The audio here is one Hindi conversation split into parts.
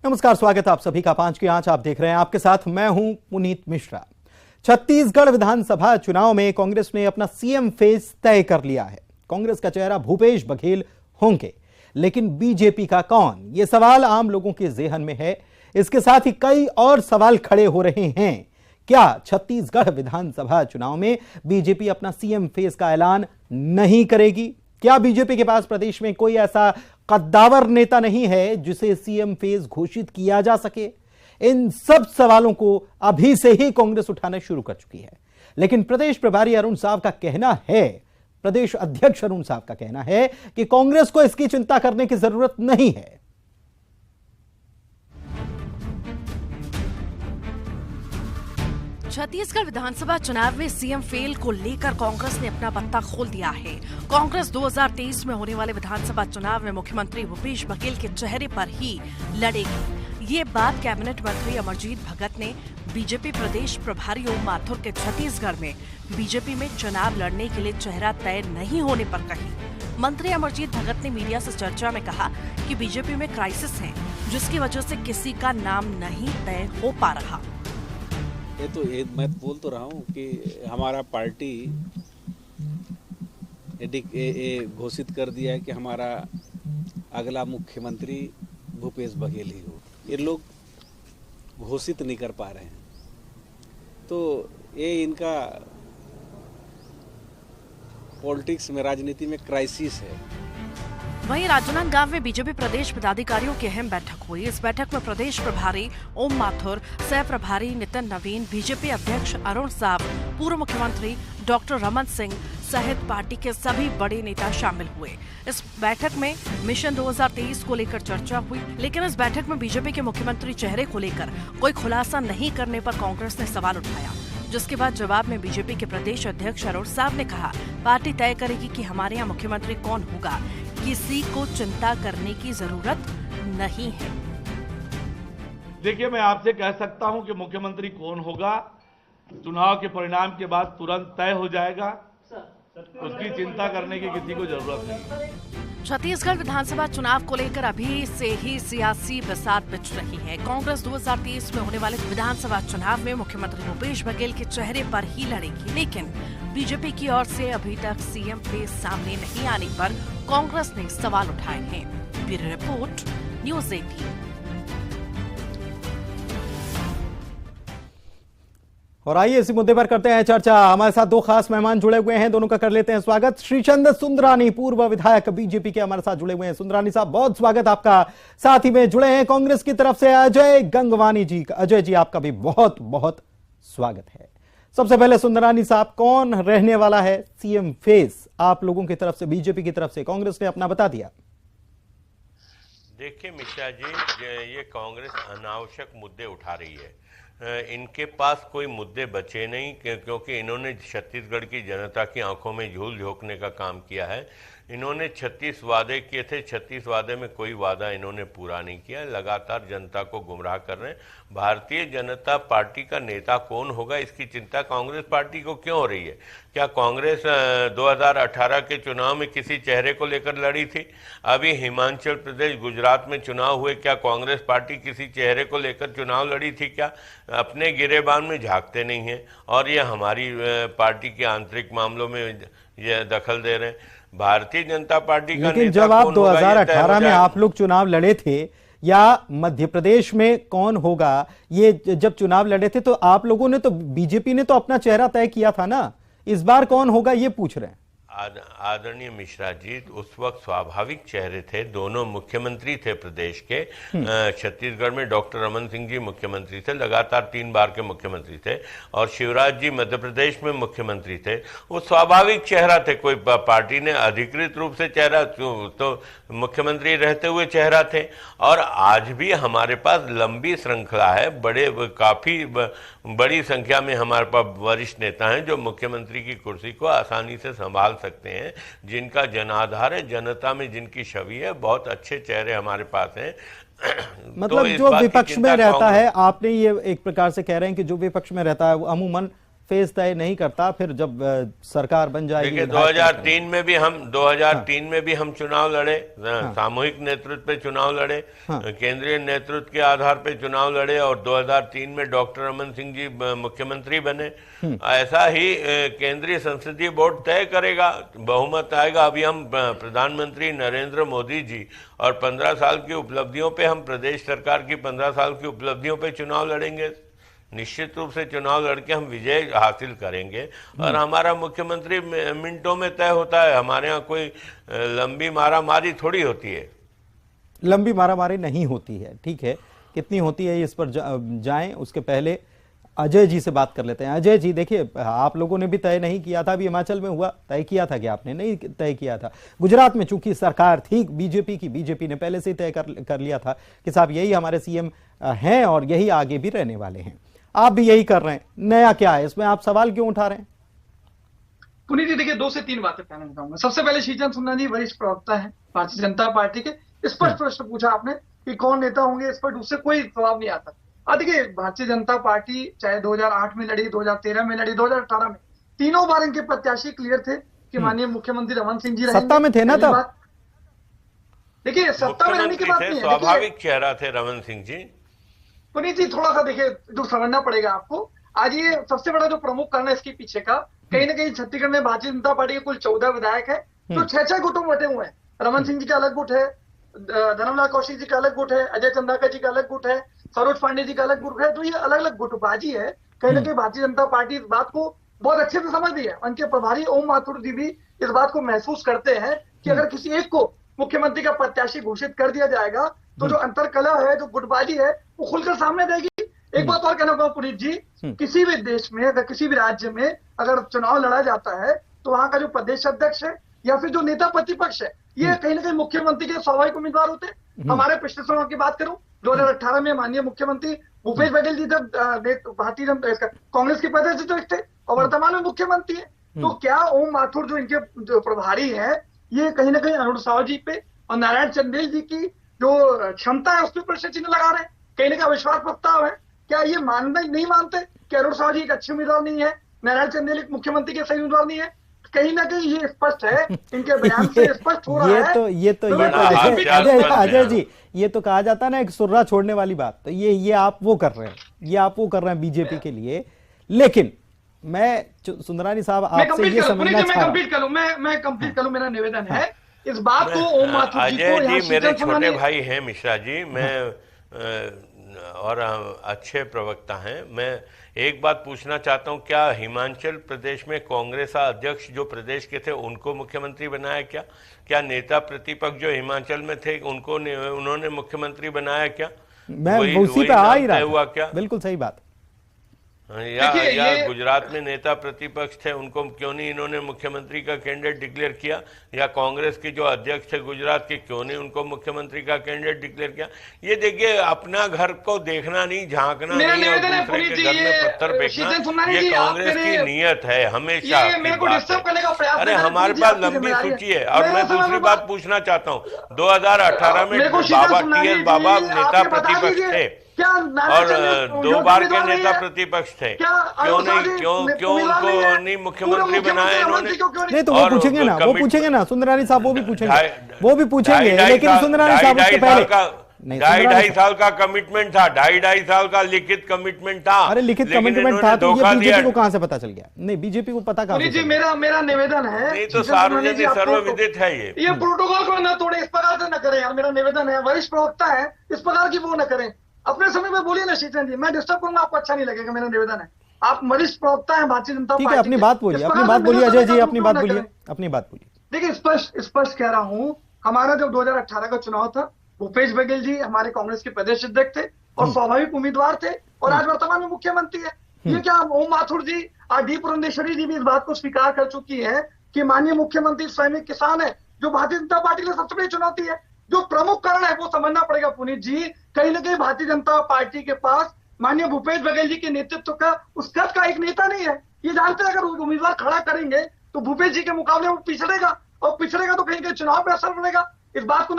नमस्कार, स्वागत है आप सभी का 5 की आंच आप देख रहे हैं। आपके साथ मैं हूं पुनीत मिश्रा। छत्तीसगढ़ विधानसभा चुनाव में कांग्रेस ने अपना सीएम फेस तय कर लिया है। कांग्रेस का चेहरा भूपेश बघेल होंगे, लेकिन बीजेपी का कौन, यह सवाल आम लोगों के जेहन में है। इसके साथ ही कई और सवाल खड़े हो रहे हैं। क्या छत्तीसगढ़ विधानसभा चुनाव में बीजेपी अपना सीएम फेस का ऐलान नहीं करेगी? क्या बीजेपी के पास प्रदेश में कोई ऐसा कद्दावर नेता नहीं है जिसे सीएम फेस घोषित किया जा सके? इन सब सवालों को अभी से ही कांग्रेस उठाना शुरू कर चुकी है। लेकिन प्रदेश प्रभारी अरुण साव का कहना है, प्रदेश अध्यक्ष अरुण साव का कहना है कि कांग्रेस को इसकी चिंता करने की जरूरत नहीं है। छत्तीसगढ़ विधानसभा चुनाव में सीएम फेल को लेकर कांग्रेस ने अपना पत्ता खोल दिया है। कांग्रेस 2023 में होने वाले विधानसभा चुनाव में मुख्यमंत्री भूपेश बघेल के चेहरे पर ही लड़ेगी। ये बात कैबिनेट मंत्री अमरजीत भगत ने बीजेपी प्रदेश प्रभारी ओम माथुर के छत्तीसगढ़ में बीजेपी में चुनाव लड़ने के लिए चेहरा तय नहीं होने पर कही। मंत्री अमरजीत भगत ने मीडिया से चर्चा में कहा कि बीजेपी में क्राइसिस है, जिसकी वजह से किसी का नाम नहीं तय हो पा रहा। ये मैं बोल तो रहा हूँ कि हमारा पार्टी घोषित कर दिया है कि हमारा अगला मुख्यमंत्री भूपेश बघेल ही हो। ये लोग घोषित नहीं कर पा रहे हैं, तो ये इनका पॉलिटिक्स में, राजनीति में क्राइसिस है। वहीं राजनांदगांव में बीजेपी प्रदेश पदाधिकारियों की अहम बैठक हुई। इस बैठक में प्रदेश प्रभारी ओम माथुर, सह प्रभारी नितिन नवीन, बीजेपी अध्यक्ष अरुण साव, पूर्व मुख्यमंत्री डॉक्टर रमन सिंह सहित पार्टी के सभी बड़े नेता शामिल हुए। इस बैठक में मिशन 2023 को लेकर चर्चा हुई, लेकिन इस बैठक में बीजेपी के मुख्यमंत्री चेहरे को लेकर कोई खुलासा नहीं करने पर कांग्रेस ने सवाल उठाया, जिसके बाद जवाब में बीजेपी के प्रदेश अध्यक्ष अरुण साव ने कहा, पार्टी तय करेगी कि हमारे यहाँ मुख्यमंत्री कौन होगा, किसी को चिंता करने की जरूरत नहीं है। देखिए, मैं आपसे कह सकता हूं कि मुख्यमंत्री कौन होगा चुनाव के परिणाम के बाद तुरंत तय हो जाएगा। उसकी चिंता करने की किसी को जरूरत नहीं। छत्तीसगढ़ विधानसभा चुनाव को लेकर अभी से ही सियासी बरसात बिछ रही है। कांग्रेस 2023 में होने वाले विधानसभा चुनाव में मुख्यमंत्री भूपेश बघेल के चेहरे पर ही लड़ेगी, लेकिन बीजेपी की ओर से अभी तक सीएम फेस सामने नहीं आने पर कांग्रेस ने सवाल उठाए हैं। Bureau report, news 18। और आइए इसी मुद्दे पर करते हैं चर्चा। हमारे साथ दो खास मेहमान जुड़े हुए हैं, दोनों का कर लेते हैं स्वागत। श्रीचंद सुंदरानी, पूर्व विधायक बीजेपी के, हमारे साथ जुड़े हुए हैं। सुंदरानी साहब, बहुत स्वागत आपका। साथ ही में जुड़े हैं कांग्रेस की तरफ से अजय गंगवानी जी। अजय जी, आपका भी बहुत बहुत स्वागत है। सबसे पहले सुंदरानी साहब, कौन रहने वाला है सीएम फेस आप लोगों की तरफ से, बीजेपी की तरफ से? कांग्रेस ने अपना बता दिया। देखिए मिश्रा जी, ये कांग्रेस अनावश्यक मुद्दे उठा रही है। इनके पास कोई मुद्दे बचे नहीं, क्योंकि इन्होंने छत्तीसगढ़ की जनता की आंखों में झूल झोंकने का काम किया है। इन्होंने 36 वादे किए थे, 36 वादे में कोई वादा इन्होंने पूरा नहीं किया। लगातार जनता को गुमराह कर रहे हैं। भारतीय जनता पार्टी का नेता कौन होगा, इसकी चिंता कांग्रेस पार्टी को क्यों हो रही है? क्या कांग्रेस 2018 के चुनाव में किसी चेहरे को लेकर लड़ी थी? अभी हिमाचल प्रदेश, गुजरात में चुनाव हुए, क्या कांग्रेस पार्टी किसी चेहरे को लेकर चुनाव लड़ी थी? क्या अपने गिरेबान में झांकते नहीं हैं और ये हमारी पार्टी के आंतरिक मामलों में ये दखल दे रहे हैं। भारतीय जनता पार्टी का लेकिन जब आप 2018 में आप लोग चुनाव लड़े थे, या मध्य प्रदेश में कौन होगा, ये जब चुनाव लड़े थे तो आप लोगों ने तो, बीजेपी ने तो अपना चेहरा तय किया था ना। इस बार कौन होगा ये पूछ रहे हैं। आदरणीय मिश्रा जी, उस वक्त स्वाभाविक चेहरे थे, दोनों मुख्यमंत्री थे प्रदेश के। छत्तीसगढ़ में डॉक्टर रमन सिंह जी मुख्यमंत्री थे, लगातार 3 बार के मुख्यमंत्री थे, और शिवराज जी मध्य प्रदेश में मुख्यमंत्री थे। वो स्वाभाविक चेहरा थे। कोई पार्टी ने अधिकृत रूप से चेहरा तो मुख्यमंत्री रहते हुए चेहरा थे। और आज भी हमारे पास लंबी श्रृंखला है, काफी बड़ी संख्या में हमारे पास वरिष्ठ नेता हैं जो मुख्यमंत्री की कुर्सी को आसानी से संभाल सकते हैं, जिनका जनाधार है, जनता में जिनकी छवि है। बहुत अच्छे चेहरे हमारे पास हैं। मतलब जो विपक्ष में रहता है, आपने ये एक प्रकार से कह रहे हैं कि जो विपक्ष में रहता है वो अमूमन फेज तय नहीं करता, फिर जब सरकार बन जाएगी। देखिए 2003 में भी हम चुनाव लड़े, सामूहिक नेतृत्व पे चुनाव लड़े, केंद्रीय नेतृत्व के आधार पे चुनाव लड़े, और 2003 में डॉक्टर रमन सिंह जी मुख्यमंत्री बने। ऐसा ही केंद्रीय संसदीय बोर्ड तय करेगा, बहुमत आएगा। अभी हम प्रधानमंत्री नरेंद्र मोदी जी और 15 साल की उपलब्धियों पे, हम प्रदेश सरकार की 15 साल की उपलब्धियों पे चुनाव लड़ेंगे। निश्चित रूप से चुनाव लड़के हम विजय हासिल करेंगे, और हमारा मुख्यमंत्री मिनटों में तय होता है। हमारे यहाँ कोई लंबी मारामारी थोड़ी होती है। लंबी मारामारी नहीं होती है, ठीक है, कितनी होती है इस पर जाएं उसके पहले अजय जी से बात कर लेते हैं। अजय जी, देखिए आप लोगों ने भी तय नहीं किया था, अभी हिमाचल में हुआ, तय किया था कि आपने नहीं तय किया था। गुजरात में चूंकि सरकार थी बीजेपी की, बीजेपी ने पहले से ही तय कर लिया था कि साहब यही हमारे सीएम हैं और यही आगे भी रहने वाले हैं। आप भी यही कर रहे हैं, नया क्या है इसमें, आप सवाल क्यों उठा रहे हैं? पुनीत जी, देखिए 2 से 3 बातें कहना चाहूंगा। सबसे पहले शीतल सुंदर जी वरिष्ठ प्रवक्ता है भारतीय जनता पार्टी के, स्पष्ट प्रश्न पूछा आपने कि कौन नेता होंगे, इस पर उससे कोई जवाब नहीं आता। देखिए भारतीय जनता पार्टी चाहे 2008 में लड़ी, 2013 में लड़ी, 2018 में, तीनों बार इनके प्रत्याशी क्लियर थे कि माननीय मुख्यमंत्री रमन सिंह जी रहेंगे। सत्ता में थे ना तब? देखिए सत्ता में रहने की बात नहीं है, स्वाभाविक चेहरा थे रमन सिंह जी। पुनीत जी थोड़ा सा देखिए जो समझना पड़ेगा आपको। आज ये सबसे बड़ा जो प्रमुख कारण है इसके पीछे का, कहीं ना कहीं छत्तीसगढ़ में भारतीय जनता पार्टी के कुल 14 विधायक है जो 6-6 गुटों में बटे हुए हैं। रमन सिंह जी का अलग गुट है, धर्मलाल कौशिक जी का अलग गुट है, अजय चंद्राकर जी का अलग गुट है, सरोज पांडे जी का अलग गुट है। तो ये अलग अलग गुटबाजी है। कहीं ना कहीं भारतीय जनता पार्टी इस बात को बहुत अच्छे से समझ रही है। उनके प्रभारी ओम माथुर जी भी इस बात को महसूस करते हैं कि अगर किसी एक को मुख्यमंत्री का प्रत्याशी घोषित कर दिया जाएगा तो जो अंतरकलह है, जो गुटबाजी है, वो खुलकर सामने देगी। एक बात और कहना चाहूंगा पुनीत जी, किसी भी देश में अगर किसी भी राज्य में अगर चुनाव लड़ा जाता है तो वहां का जो प्रदेश अध्यक्ष है या फिर जो नेता प्रतिपक्ष है, ये कहीं ना कहीं मुख्यमंत्री के स्वाभाविक उम्मीदवार होते हैं। हमारे पिछले चुनाव की बात करूं, 2018 में माननीय मुख्यमंत्री भूपेश बघेल जी जब भारतीय जनता कांग्रेस के प्रदेश अध्यक्ष थे और वर्तमान में मुख्यमंत्री है, तो क्या ओम माथुर जो इनके जो प्रभारी है, ये कहीं ना कहीं अरुण साव जी पे और नारायण चंदेल जी की जो क्षमता है उस पर प्रश्न चिन्ह लगा रहे हैं? कहीं ना कहीं अविश्वास प्रस्ताव है। क्या ये मानना नहीं मानते कि अरुण साव जी एक अच्छे उम्मीदवार नहीं है, नारायण चंदेल एक मुख्यमंत्री के सही उम्मीदवार नहीं है? कहीं ना कहीं ये स्पष्ट है, इनके बयान से स्पष्ट हो रहा है। अजय जी, ये तो कहा जाता है ना एक सुर्रा छोड़ने वाली बात, तो ये आप वो कर रहे हैं बीजेपी के लिए। लेकिन मैं सुंदरानी साहब आपसे ये समझना चाह रहा हूं, मैं कंप्लीट करूं, मेरा निवेदन है इस बात को ओम माथुर जी को, अजय जी मेरे छोटे भाई हैं मिश्रा जी, मैं और अच्छे प्रवक्ता हैं। मैं एक बात पूछना चाहता हूं, क्या हिमाचल प्रदेश में कांग्रेस अध्यक्ष जो प्रदेश के थे उनको मुख्यमंत्री बनाया क्या? क्या नेता प्रतिपक्ष जो हिमाचल में थे उन्होंने मुख्यमंत्री बनाया क्या? मैं उसी पे आ ही रहा हुआ क्या? बिल्कुल सही बात। या गुजरात में नेता प्रतिपक्ष थे, उनको क्यों नहीं इन्होंने मुख्यमंत्री का कैंडिडेट डिक्लेयर किया? या कांग्रेस के जो अध्यक्ष थे गुजरात के, क्यों नहीं उनको मुख्यमंत्री का कैंडिडेट डिक्लेयर किया? ये देखिए, अपना घर को देखना नहीं, झांकना नहीं और दूसरे के घर में पत्थर फेंकना, ये कांग्रेस की नीयत है हमेशा। अरे हमारे पास लंबी सूची है। और मैं दूसरी बात पूछना चाहता हूँ, 2018 में बाबा TS बाबा नेता प्रतिपक्ष थे और 2 बार के नेता प्रतिपक्ष थे, क्यों उनको नहीं मुख्यमंत्री बनाया इन्होंने? नहीं तो वो पूछेंगे ना, सुंदरानी साहब वो भी पूछेंगे, लेकिन सुंदरानी साहब उसके पहले 2.5 साल का कमिटमेंट था, 2.5 साल का लिखित कमिटमेंट था। अरे लिखित कमिटमेंट था तो ये बीजेपी को कहां से पता चल गया? नहीं, बीजेपी को पता कहां से? मेरा निवेदन है, नहीं तो सार्वजनिक सर्वविदित है ये प्रोटोकॉल को न तोड़े, इस प्रकार से न करें यार। मेरा निवेदन है, वरिष्ठ प्रवक्ता है, इस प्रकार की वो न करें। अपने समय में बोलिए ना शीतल जी, मैं डिस्टर्ब करूंगा आपको अच्छा नहीं लगेगा। मेरा निवेदन है, आप वरिष्ठ प्रवक्ता हैं भारतीय जनता पार्टी। ठीक है, अपनी बात बोलिए अजय जी, अपनी बात बोलिए। देखिए स्पष्ट कह रहा हूं, हमारा जब 2018 का चुनाव था, भूपेश बघेल जी हमारे कांग्रेस के प्रदेश अध्यक्ष थे और स्वाभाविक उम्मीदवार थे और आज वर्तमान में मुख्यमंत्री है। ये क्या ओम माथुर जी और डी पुरंदेश्वरी जी भी इस बात को स्वीकार कर चुकी है कि माननीय मुख्यमंत्री स्वयं एक किसान है, जो भारतीय जनता पार्टी के लिए सबसे बड़ी चुनौती है। जो प्रमुख कारण है वो समझना पड़ेगा पुनीत जी। कहीं ना कहीं भारतीय जनता पार्टी के पास माननीय भूपेश बघेल जी के नेतृत्व का उस कद का एक नेता नहीं है। ये जानते हैं अगर उम्मीदवार खड़ा करेंगे तो भूपेश जी के मुकाबले वो पिछड़ेगा और पिछड़ेगा तो कहीं कहीं चुनाव पे असर पड़ेगा। इस बात को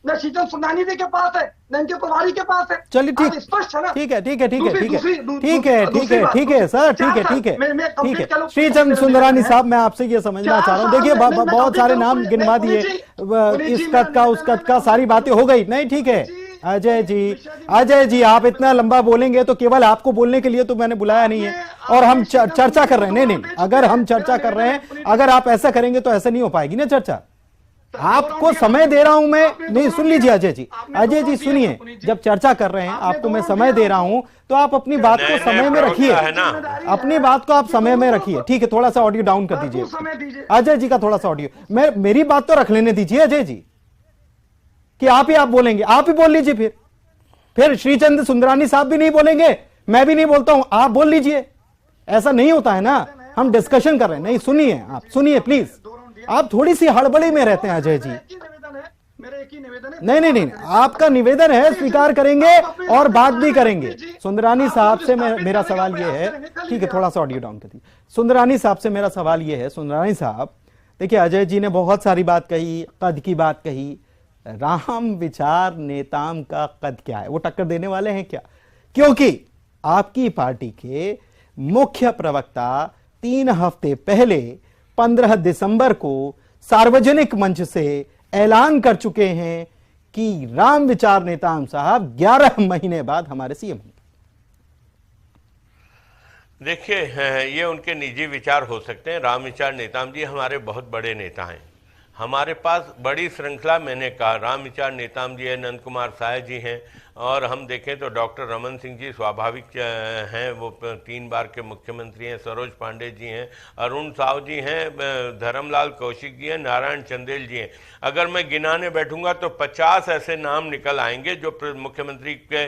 न शीतल सुंदानी जी के पास है, न इनके प्रभारी के पास है। चलिए ठीक, आप स्पष्ट है ना। ठीक है ठीक है ठीक है ठीक है दूसरी- ठीक है ठीक है ठीक है सर, ठीक है ठीक है मैं ठीक complete है। करूं। श्रीचंद सुंदरानी साहब, मैं आपसे ये समझना चाह रहा हूँ, देखिए बहुत सारे नाम गिनवा दिए, इस कद का उस कद का, सारी बातें हो गई। नहीं ठीक है अजय जी, आप इतना लंबा बोलेंगे तो केवल आपको बोलने के लिए तो मैंने बुलाया नहीं है, और हम चर्चा कर रहे हैं। नहीं, अगर हम चर्चा कर रहे हैं, अगर आप ऐसा करेंगे तो ऐसा नहीं हो पाएगी ना चर्चा। आपको समय दे रहा हूं मैं, नहीं सुन लीजिए अजय जी सुनिए, जब चर्चा कर रहे हैं आपको मैं समय दे रहा हूं, तो आप अपनी बात को समय में रखिए, अपनी बात को आप समय में रखिए। ठीक है, थोड़ा सा ऑडियो डाउन कर दीजिए अजय जी का, थोड़ा सा ऑडियो, मेरी बात तो रख लेने दीजिए अजय जी, कि आप बोलेंगे, आप ही बोल लीजिए। फिर श्रीचंद सुंदरानी साहब भी नहीं बोलेंगे, मैं भी नहीं बोलता हूं, आप बोल लीजिए। ऐसा नहीं होता है ना, हम डिस्कशन कर रहे हैं। नहीं सुनिए, आप सुनिए प्लीज, आप थोड़ी सी हड़बड़ी में रहते हैं अजय जी। नहीं, आपका निवेदन है, स्वीकार करेंगे और बात भी करेंगे। सुंदरानी साहब से मेरा सवाल यह है, ठीक है थोड़ा सा ऑडियो डाउन कर दीजिए। सुंदरानी साहब से मेरा सवाल यह है, सुंदरानी साहब देखिए, अजय जी ने बहुत सारी बात कही, कद की बात कही, राम विचार नेताम का कद क्या है, वो टक्कर देने वाले हैं क्या? क्योंकि आपकी पार्टी के मुख्य प्रवक्ता 3 हफ्ते पहले 15 दिसंबर को सार्वजनिक मंच से ऐलान कर चुके हैं कि राम विचार नेताम साहब 11 महीने बाद हमारे सीएम होंगे। देखिए, ये उनके निजी विचार हो सकते हैं। राम विचार नेताम जी हमारे बहुत बड़े नेता हैं, हमारे पास बड़ी श्रृंखला, मैंने कहा राम विचार नेताम जी हैं, नंद कुमार साय जी हैं, और हम देखें तो डॉक्टर रमन सिंह जी स्वाभाविक हैं, वो 3 बार के मुख्यमंत्री हैं, सरोज पांडे जी हैं, अरुण साव जी हैं, धर्मलाल कौशिक जी हैं, नारायण चंदेल जी हैं। अगर मैं गिनाने बैठूंगा तो 50 ऐसे नाम निकल आएंगे जो मुख्यमंत्री के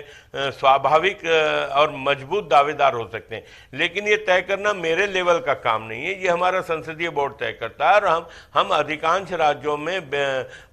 स्वाभाविक और मजबूत दावेदार हो सकते हैं। लेकिन ये तय करना मेरे लेवल का काम नहीं है, ये हमारा संसदीय बोर्ड तय करता है, और हम अधिकांश राज्यों में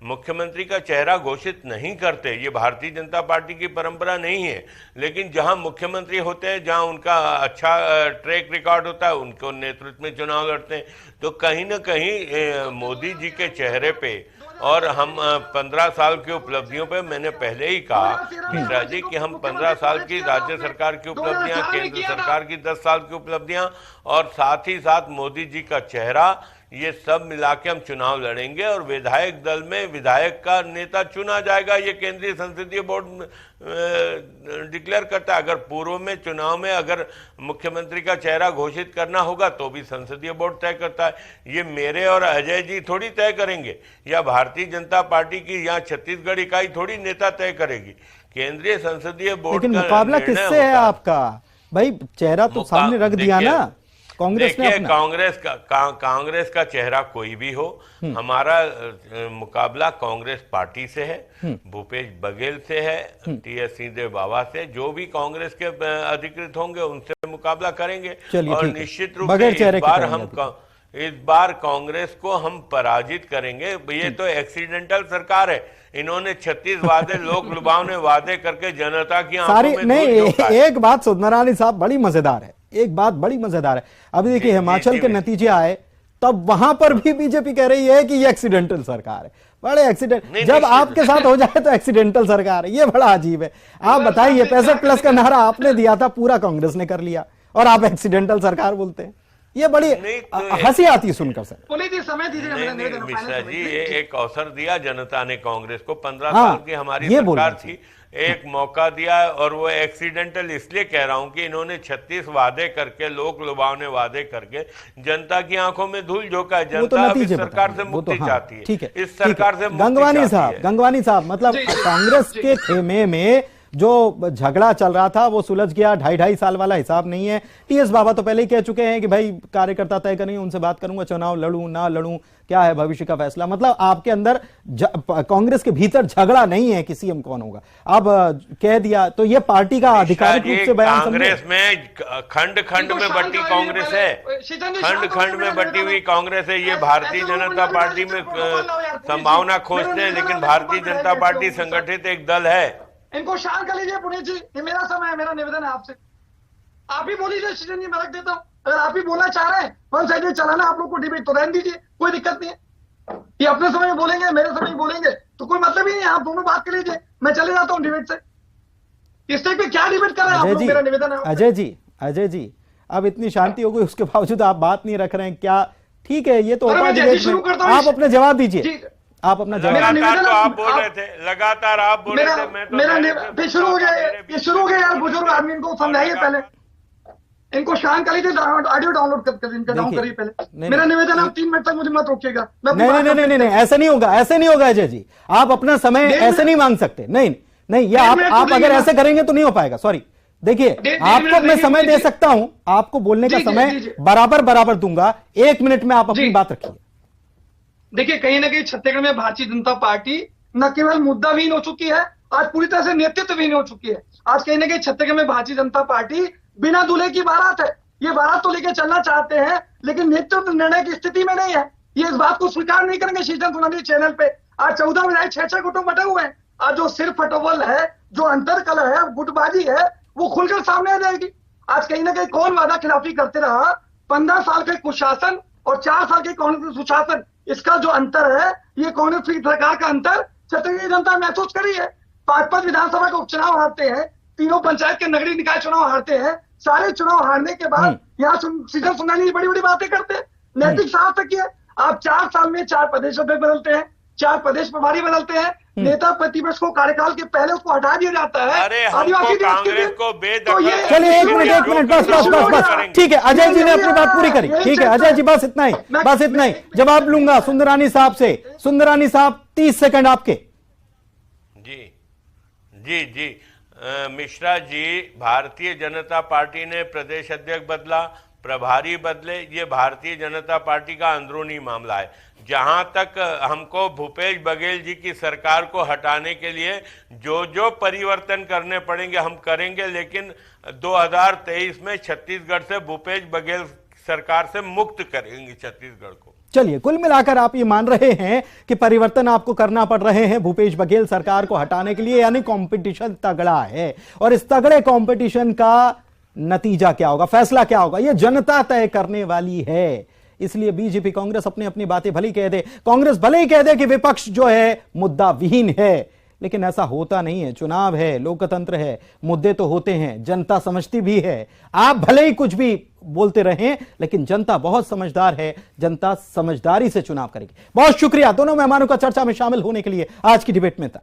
मुख्यमंत्री का चेहरा घोषित नहीं करते। ये भारतीय जनता पार्टी की परंपरा नहीं है, लेकिन जहां मुख्यमंत्री होते हैं, जहां उनका अच्छा ट्रैक रिकॉर्ड होता है, उनको नेतृत्व में चुनाव लड़ते हैं, तो कहीं ना कहीं मोदी जी के चेहरे पे, और हम 15 साल की उपलब्धियों पे, मैंने पहले ही कहा मिश्रा जी कि हम 15 साल की राज्य सरकार की उपलब्धियां, केंद्र सरकार की 10 साल की उपलब्धियां, और साथ ही साथ मोदी जी का चेहरा, ये सब मिला के हम चुनाव लड़ेंगे, और विधायक दल में विधायक का नेता चुना जाएगा। ये केंद्रीय संसदीय बोर्ड डिक्लेयर करता है। अगर पूर्व में चुनाव में अगर मुख्यमंत्री का चेहरा घोषित करना होगा तो भी संसदीय बोर्ड तय करता है। ये मेरे और अजय जी थोड़ी तय करेंगे, या भारतीय जनता पार्टी की या छत्तीसगढ़ इकाई थोड़ी नेता तय करेगी, केंद्रीय संसदीय बोर्ड का। लेकिन मुकाबला किससे है आपका भाई? चेहरा तो सामने रख दिया ना कांग्रेस ने अपना। कांग्रेस का चेहरा कोई भी हो, हमारा मुकाबला कांग्रेस पार्टी से है, भूपेश बघेल से है, टीएस सिंहदेव बाबा से, जो भी कांग्रेस के अधिकृत होंगे उनसे मुकाबला करेंगे। और निश्चित रूप से इस बार कांग्रेस को हम पराजित करेंगे। ये तो एक्सीडेंटल सरकार है, इन्होंने 36 वादे लोक लुभावने वादे करके जनता की आंखों में नहीं। एक बात सुंदरानी साहब बड़ी मजेदार है, एक बात बड़ी मजेदार है। अभी देखिए हिमाचल के नतीजे आए, तब वहां पर भी बीजेपी कह रही है कि ये एक्सीडेंटल सरकार है। बड़े एक्सीडेंट, जब आपके साथ हो जाए तो एक्सीडेंटल सरकार है, ये बड़ा अजीब है। आप बताइए, 65+ का नारा आपने दिया था, पूरा कांग्रेस ने कर लिया, और आप एक्सीडेंटल सरकार बोलते हैं। ये बड़ी हंसी आती है सुनकर सर। समय दीजिए मिश्रा जी, ये एक अवसर दिया जनता ने कांग्रेस को, 15 साल की हमारी सरकार थी, एक मौका दिया है। और वो एक्सीडेंटल इसलिए कह रहा हूं कि इन्होंने 36 वादे करके, लोक लुभावने वादे करके जनता की आंखों में धूल झोंका है। जनता अब इस सरकार से मुक्ति चाहती है। ठीक है, इस सरकार से गंगवानी साहब मतलब कांग्रेस के खेमे में जो झगड़ा चल रहा था वो सुलझ गया, 2.5 साल वाला हिसाब नहीं है। टीएस बाबा तो पहले ही कह चुके हैं कि भाई कार्यकर्ता तय करेंगे, उनसे बात करूंगा, चुनाव लड़ूं ना लड़ूं क्या है भविष्य का फैसला। मतलब आपके अंदर कांग्रेस के भीतर झगड़ा नहीं है कि सीएम कौन होगा, अब कह दिया तो ये पार्टी का आधिकारिक रूप से बयान। कांग्रेस में खंड खंड में बटी कांग्रेस है, खंड खंड में बटी हुई कांग्रेस है। ये भारतीय जनता पार्टी में संभावना खोजते हैं, लेकिन भारतीय जनता पार्टी संगठित एक दल है। इनको शांत कर लीजिए पुनीत जी, ये मेरा समय है, मेरा निवेदन है आपसे। आप ही बोलिए श्रीचंद जी, मैं रख देता हूं। अगर आप ही बोलना चाह रहे हैं वन साइड चलाना आप लोग को डिबेट, तो रहने दीजिए, कोई दिक्कत नहीं है। ये अपने समय में बोलेंगे, मेरे समय में बोलेंगे, तो कोई मतलब ही नहीं है। आप दोनों बात कर लीजिए, मैं चले जाता हूँ डिबेट से। इस टाइप पे क्या डिबेट कर रहे हैं आप लोग? मेरा निवेदन है अजय जी, अब इतनी शांति हो गई, उसके बावजूद आप बात नहीं रख रहे हैं क्या? ठीक है, ये तो अरे मैं जैसे शुरू करता हूं, आप अपने जवाब दीजिए, जी, आप अपना जवाब। लगातार तो आप बोल रहे थे, लगातार आप बोल रहे थे। मैं तो फिर शुरू हो गया, ये शुरू हो गया यार। बुजुर्ग आदमी, इनको समझाइए पहले, इनको शांत कर लीजिए, ऑडियो डाउनलोड कर इनका डाउन करिए पहले। मेरा निवेदन है, 3 मिनट तक मुझे मत रोकिएगा। नहीं, ऐसा नहीं होगा, ऐसे नहीं होगा अजय जी, आप अपना समय ऐसे नहीं मांग सकते। नहीं, ये आप अगर ऐसे करेंगे तो नहीं हो पाएगा। सॉरी, देखिए, आपको मैं समय दे सकता हूं, आपको बोलने का समय बराबर दूंगा। 1 मिनट में आप अपनी बात रखिए। देखिए, कहीं ना कहीं छत्तीसगढ़ में भारतीय जनता पार्टी न केवल मुद्दाविहीन हो चुकी है, आज पूरी तरह से नेतृत्वहीन हो चुकी है। आज कहीं ना कहीं छत्तीसगढ़ में भारतीय जनता पार्टी बिना दूल्हे की बारात है। ये बारात तो लेके चलना चाहते हैं, लेकिन नेतृत्व निर्णय की स्थिति में नहीं है। ये इस बात को स्वीकार नहीं करेंगे। शीतल सोनाली चैनल पे आज 14 विधायक 6-6 गुटों बटे हुए हैं। आज जो सिर फटोवल है, जो अंतर कलह है, गुटबाजी है, वो खुलकर सामने आ जाएगी। आज कहीं ना कहीं कौन वादा खिलाफी करते रहा, 15 साल के कुशासन और 4 साल के कांग्रेस सुशासन, इसका जो अंतर है, ये कांग्रेस की सरकार का अंतर छत्तीसगढ़ की जनता महसूस करी है। 5 विधानसभा के उपचुनाव हारते हैं, 3 पंचायत के नगरीय निकाय चुनाव हारते हैं। सारे चुनाव हारने के बाद यहाँ शीतल सोनाली बड़ी बड़ी बातें करते हैं। नैतिक साहस तक है। आप 4 साल में 4 प्रदेश अध्यक्ष बदलते हैं, 4 प्रदेश प्रभारी बदलते हैं। नेता प्रतिपक्ष को कार्यकाल के पहले उसको हटा दिया जाता है। अरे हमको कांग्रेस को बेदखल। चलिए, 1 मिनट, बस। ठीक है, अजय जी ने अपनी बात पूरी करी। ठीक है अजय जी, बस इतना ही। जवाब लूंगा सुंदरानी साहब से। सुंदरानी साहब, 30 सेकंड आपके। जी, मिश्रा जी, भारतीय जनता पार्टी ने प्रदेश अध्यक्ष बदला, प्रभारी बदले, ये भारतीय जनता पार्टी का अंदरूनी मामला है। जहां तक हमको भूपेश बघेल जी की सरकार को हटाने के लिए जो परिवर्तन करने पड़ेंगे हम करेंगे, लेकिन 2023 में छत्तीसगढ़ से भूपेश बघेल सरकार से मुक्त करेंगे छत्तीसगढ़ को। चलिए, कुल मिलाकर आप ये मान रहे हैं कि परिवर्तन आपको करना पड़ रहे हैं भूपेश बघेल सरकार को हटाने के लिए, यानी कंपटीशन तगड़ा है। और इस तगड़े कंपटीशन का नतीजा क्या होगा, फैसला क्या होगा, ये जनता तय करने वाली है। इसलिए बीजेपी कांग्रेस अपनी बातें भले ही कह दे, कांग्रेस भले ही कह दे कि विपक्ष जो है मुद्दा विहीन है, लेकिन ऐसा होता नहीं है। चुनाव है, लोकतंत्र है, मुद्दे तो होते हैं, जनता समझती भी है। आप भले ही कुछ भी बोलते रहें, लेकिन जनता बहुत समझदार है, जनता समझदारी से चुनाव करेगी। बहुत शुक्रिया दोनों मेहमानों का चर्चा में शामिल होने के लिए। आज की डिबेट में था।